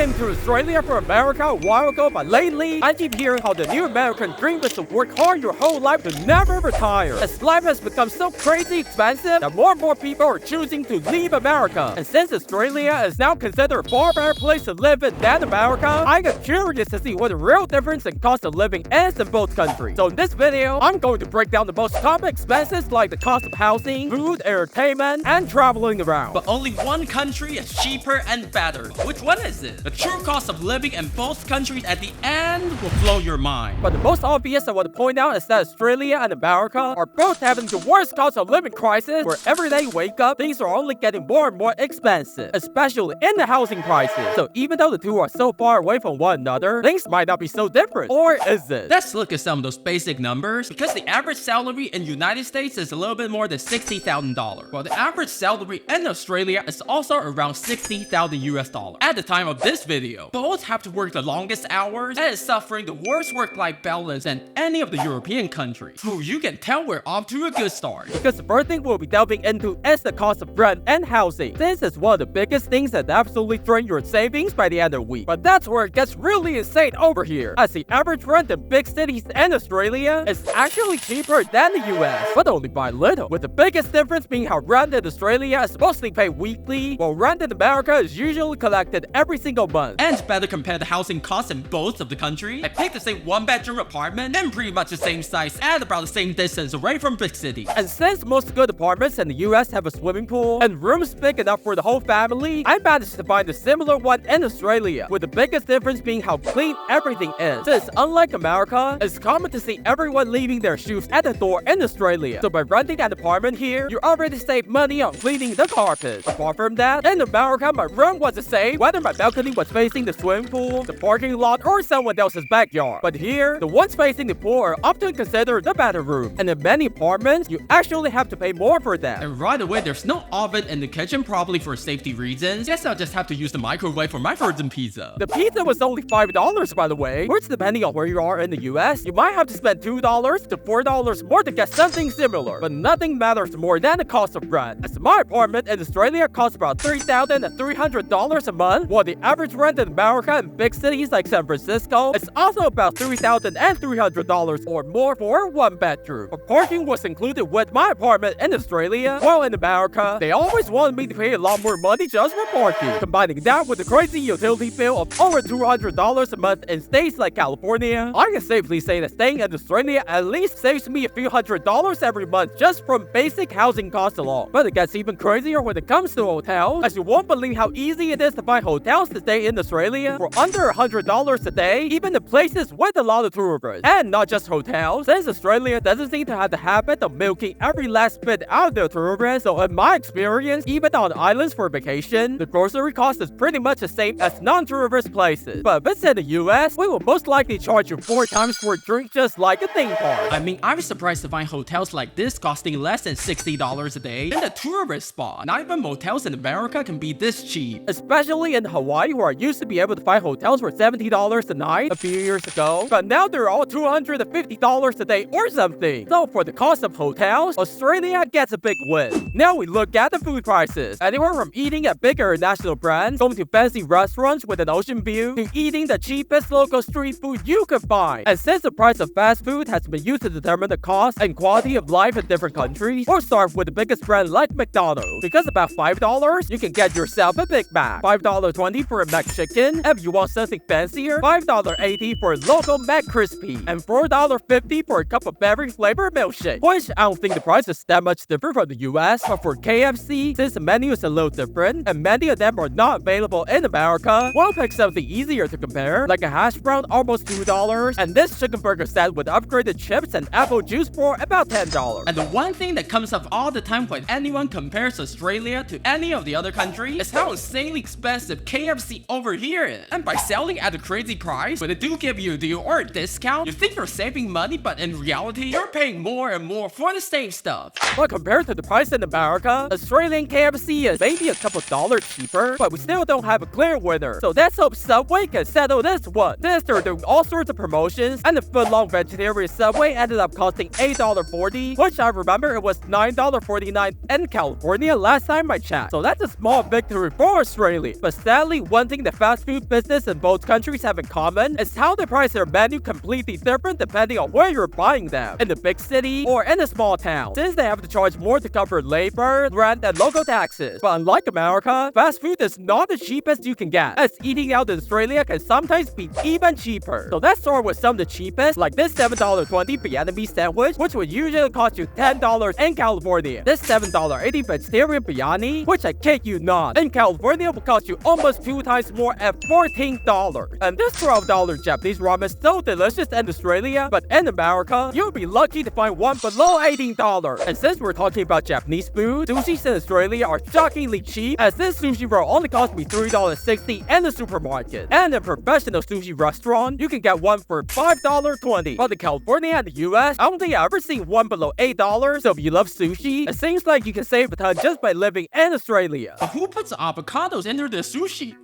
came to Australia from America a while ago, but lately, I keep hearing how the new American dream is to work hard your whole life to never retire. As life has become so crazy expensive that more and more people are choosing to leave America. And since Australia is now considered a far better place to live in than America, I get curious to see what the real difference in cost of living is in both countries. So in this video, I'm going to break down the most common expenses like the cost of housing, food, entertainment, and traveling around. But only one country is cheaper and better. Which one is it? The true cost of living in both countries at the end will blow your mind. But the most obvious I want to point out is that Australia and America are both having the worst cost of living crisis, where every day you wake up, things are only getting more and more expensive, especially in the housing prices. So even though the two are so far away from one another, things might not be so different. Or is it? Let's look at some of those basic numbers. Because the average salary in the United States is a little bit more than $60,000, while the average salary in Australia is also around 60,000 US dollars. At the time of this video, both have to work the longest hours and is suffering the worst work-life balance than any of the European countries. So you can tell we're off to a good start. Because the first thing we'll be delving into is the cost of rent and housing. This is one of the biggest things that absolutely drain your savings by the end of the week. But that's where it gets really insane over here, as the average rent in big cities in Australia is actually cheaper than the US, but only by little, with the biggest difference being how rent in Australia is mostly paid weekly, while rent in America is usually collected every single month. And better compare the housing costs in both of the countries, I picked the same one-bedroom apartment and pretty much the same size and about the same distance away from big cities. And since most good apartments in the US have a swimming pool and rooms big enough for the whole family, I managed to find a similar one in Australia, with the biggest difference being how clean everything is. Since unlike America, it's common to see everyone leaving their shoes at the door in Australia. So by renting an apartment here, you already save money on cleaning the carpet. Apart from that, in America, my room was the same whether my balcony was facing the swimming pool, the parking lot, or someone else's backyard. But here, the ones facing the pool are often considered the better room. And in many apartments, you actually have to pay more for that. And right away, there's no oven in the kitchen, probably for safety reasons. Guess I'll just have to use the microwave for my frozen pizza. The pizza was only $5 by the way, which depending on where you are in the US, you might have to spend $2 to $4 more to get something similar. But nothing matters more than the cost of rent, as my apartment in Australia costs about $3,300 a month, while the average rent in America in big cities like San Francisco is also about $3,300 or more for one bedroom. But parking was included with my apartment in Australia, while in America, they always wanted me to pay a lot more money just for parking. Combining that with the crazy utility bill of over $200 a month in states like California, I can safely say that staying in Australia at least saves me a few $100s every month just from basic housing costs alone. But it gets even crazier when it comes to hotels, as you won't believe how easy it is to find hotels to stay in Australia for under $100 a day, even in places with a lot of tourists. And not just hotels, since Australia doesn't seem to have the habit of milking every last bit out of their tourists, so in my experience, even on islands for vacation, the grocery cost is pretty much the same as non-tourist places. But if it's in the US, we will most likely charge you 4 times for a drink just like a theme park. I mean, I was surprised to find hotels like this costing less than $60 a day in a tourist spot. Not even motels in America can be this cheap. Especially in Hawaii, where I used to be able to find hotels for $70 a night a few years ago, but now they're all $250 a day or something. So for the cost of hotels, Australia gets a big win. Now we look at the food prices. Anywhere from eating at bigger international brands, going to fancy restaurants with an ocean view, to eating the cheapest local street food you could find. And since the price of fast food has been used to determine the cost and quality of life in different countries, we'll start with the biggest brand like McDonald. Because about $5, you can get yourself a Big Mac, $5.20 for a McChicken. If you want something fancier, $5.80 for a local McCrispy, and $4.50 for a cup of berry flavored milkshake. Which I don't think the price is that much different from the US, but for KFC, since the menu is a little different, and many of them are not available in America, we'll pick something easier to compare, like a hash brown almost $2, and this chicken burger set with upgraded chips and apple juice for about $10. And the one thing that comes up all the time when anyone compares Australia to any of the other countries is how insanely expensive KFC over here is. And by selling at a crazy price, when they do give you a deal or a discount, you think you're saving money, but in reality, you're paying more and more for the same stuff. But compared to the price in America, Australian KFC is maybe a couple dollars cheaper, but we still don't have a clear winner. So let's hope Subway can settle this one. Since they're doing all sorts of promotions, and the foot-long vegetarian Subway ended up costing $8.40, which I remember it was $9.49 in California last time I checked. So that's a small victory for Australia. But sadly, one thing thing the fast food business in both countries have in common is how they price their menu completely different depending on where you're buying them, in the big city or in a small town, since they have to charge more to cover labor, rent, and local taxes. But unlike America, fast food is not the cheapest you can get, as eating out in Australia can sometimes be even cheaper. So let's start with some of the cheapest, like this $7.20 Vietnamese sandwich, which would usually cost you $10 in California. This $7.80 vegetarian biryani, which I kid you not, in California will cost you almost 2 times more at $14. And this $12 Japanese ramen is so delicious in Australia, but in America, you'll be lucky to find one below $18. And since we're talking about Japanese food, sushis in Australia are shockingly cheap, as this sushi roll only cost me $3.60 in the supermarket. And in a professional sushi restaurant, you can get one for $5.20. But in California and the US, I don't think I've ever seen one below $8. So if you love sushi, it seems like you can save a ton just by living in Australia. But who puts avocados into their sushi?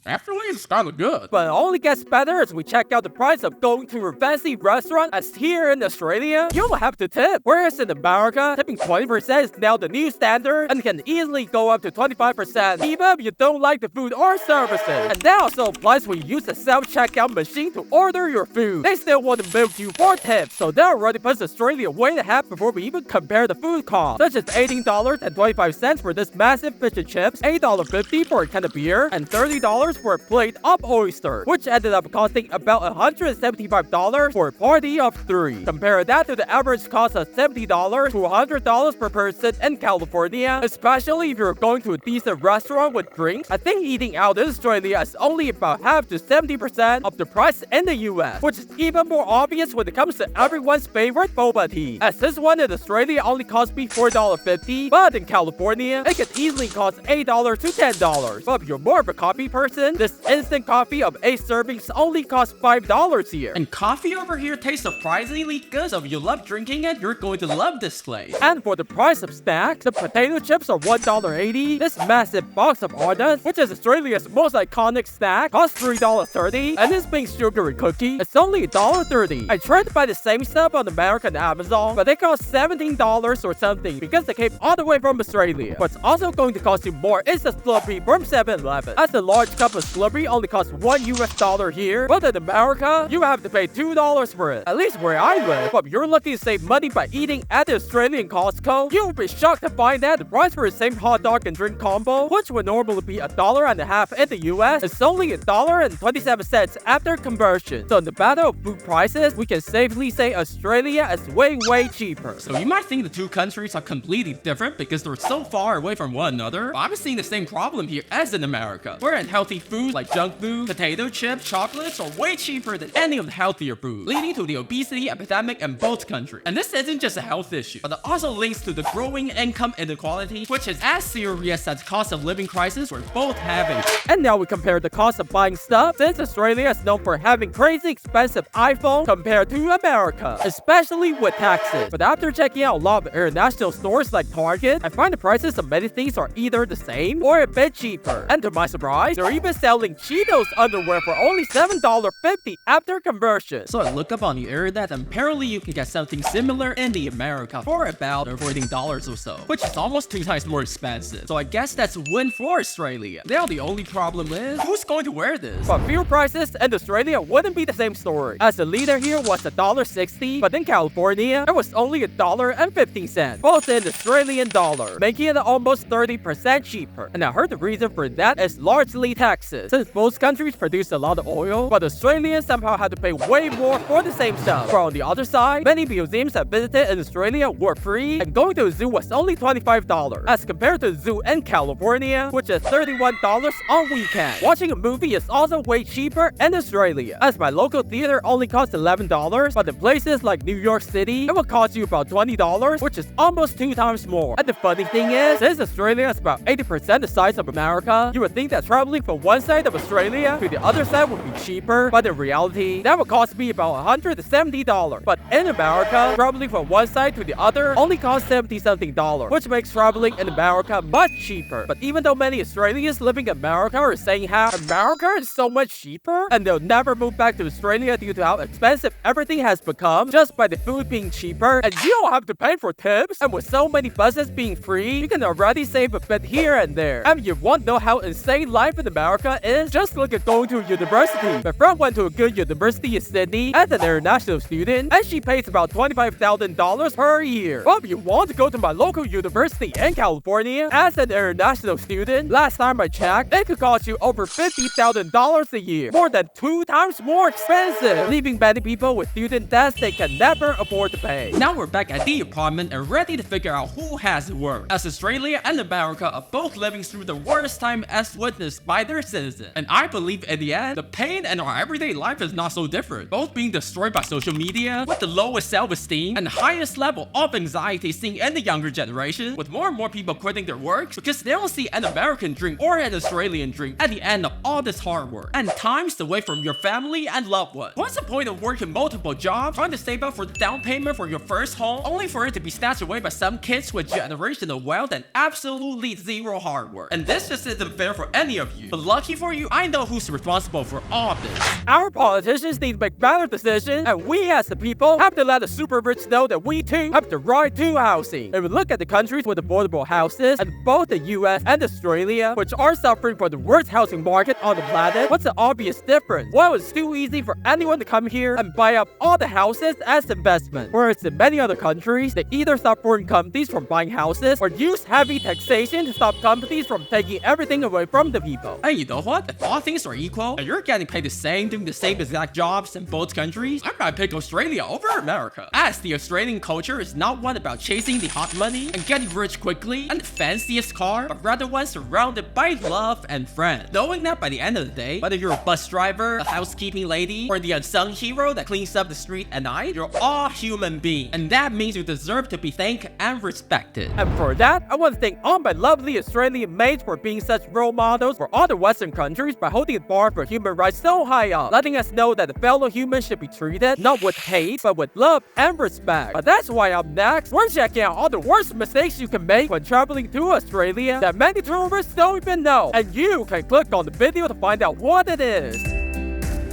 Actually, it's kinda good. But it only gets better as we check out the price of going to a fancy restaurant, as here in Australia, you'll have to tip. Whereas in America, tipping 20% is now the new standard and can easily go up to 25% even if you don't like the food or services. And that also applies when you use the self-checkout machine to order your food. They still want to milk you for tips, so that already puts Australia way ahead before we even compare the food cost, such as $18.25 for this massive fish and chips, $8.50 for a can of beer, and $30 for a plate of oysters, which ended up costing about $175 for a party of 3. Compare that to the average cost of $70 to $100 per person in California, especially if you're going to a decent restaurant with drinks. I think eating out in Australia is only about half to 70% of the price in the US, which is even more obvious when it comes to everyone's favorite boba tea, as this one in Australia only cost me $4.50, but in California, it could easily cost $8 to $10. But if you're more of a coffee person, this instant coffee of 8 servings only costs $5 here. And coffee over here tastes surprisingly good, so if you love drinking it, you're going to love this place. And for the price of snacks, the potato chips are $1.80. This massive box of Arnott's, which is Australia's most iconic snack, costs $3.30. And this pink sugary cookie, it's only $1.30. I tried to buy the same stuff on American Amazon, but they cost $17 or something because they came all the way from Australia. What's also going to cost you more is the Slurpee from 7-Eleven, as the large cup of Slurpee only costs $1 here, but in America, you have to pay $2 for it, at least where I live. But if you're looking to save money by eating at the Australian Costco, you'll be shocked to find that the price for the same hot dog and drink combo, which would normally be $1.50 in the US, is only $1.27 after conversion. So in the battle of food prices, we can safely say Australia is way cheaper. So you might think the two countries are completely different because they're so far away from one another, but I'm seeing the same problem here as in America, where unhealthy foods like junk food, potato chips, chocolates are way cheaper than any of the healthier foods, leading to the obesity epidemic in both countries. And this isn't just a health issue, but it also links to the growing income inequality, which is as serious as the cost of living crisis we're both having. And now we compare the cost of buying stuff, since Australia is known for having crazy expensive iPhones compared to America, especially with taxes. But after checking out a lot of international stores like Target, I find the prices of many things are either the same or a bit cheaper. And to my surprise, they're even selling Cheetos underwear for only $7.50 after conversion. So I look up on the internet and apparently you can get something similar in the America for about $14 or so, which is almost 2 times more expensive. So I guess that's a win for Australia. Now the only problem is, who's going to wear this? But fuel prices in Australia wouldn't be the same story, as the leader here was $1.60, but in California, it was only $1.15, both in Australian dollar, making it almost 30% cheaper. And I heard the reason for that is largely taxes, since both countries produce a lot of oil, but Australians somehow had to pay way more for the same stuff. But on the other side, many museums I visited in Australia were free, and going to a zoo was only $25, as compared to the zoo in California, which is $31 on weekends. Watching a movie is also way cheaper in Australia, as my local theater only costs $11, but in places like New York City, it will cost you about $20, which is almost 2 times more. And the funny thing is, since Australia is about 80% the size of America, you would think that traveling from one side of Australia to the other side would be cheaper, but in reality, that would cost me about $170. But in America, traveling from one side to the other only costs $70-something, which makes traveling in America much cheaper. But even though many Australians living in America are saying how America is so much cheaper, and they'll never move back to Australia due to how expensive everything has become just by the food being cheaper, and you don't have to pay for tips, and with so many buses being free, you can already save a bit here and there. And you won't know how insane life in America America is just look at going to a university. My friend went to a good university in Sydney as an international student, and she pays about $25,000 per year. But if you want to go to my local university in California as an international student, last time I checked, it could cost you over $50,000 a year, more than 2 times more expensive, leaving many people with student debts they can never afford to pay. Now we're back at the apartment and ready to figure out who has it worse, as Australia and America are both living through the worst time as witnessed by their citizens. And I believe in the end, the pain in our everyday life is not so different, both being destroyed by social media, with the lowest self-esteem and highest level of anxiety seen in the younger generation, with more and more people quitting their work because they don't see an American dream or an Australian dream at the end of all this hard work, and times away from your family and loved ones. What's the point of working multiple jobs, trying to save up for the down payment for your first home, only for it to be snatched away by some kids with generational wealth and absolutely zero hard work? And this just isn't fair for any of you. But lucky for you, I know who's responsible for all of this. Our politicians need to make better decisions, and we as the people have to let the super rich know that we too have the right to housing. If we look at the countries with affordable houses, and both the US and Australia, which are suffering from the worst housing market on the planet, what's the obvious difference? Well, it's too easy for anyone to come here and buy up all the houses as investment. Whereas in many other countries, they either stop foreign companies from buying houses or use heavy taxation to stop companies from taking everything away from the people. And you know what? If all things are equal, and you're getting paid the same doing the same exact jobs in both countries, I might pick Australia over America, as the Australian culture is not one about chasing the hot money and getting rich quickly and the fanciest car, but rather one surrounded by love and friends. Knowing that by the end of the day, whether you're a bus driver, a housekeeping lady, or the unsung hero that cleans up the street at night, you're all human beings, and that means you deserve to be thanked and respected. And for that, I want to thank all my lovely Australian mates for being such role models for other Western countries by holding the bar for human rights so high up, letting us know that a fellow human should be treated not with hate, but with love and respect. But that's why up next, we're checking out all the worst mistakes you can make when traveling to Australia that many tourists don't even know, and you can click on the video to find out what it is.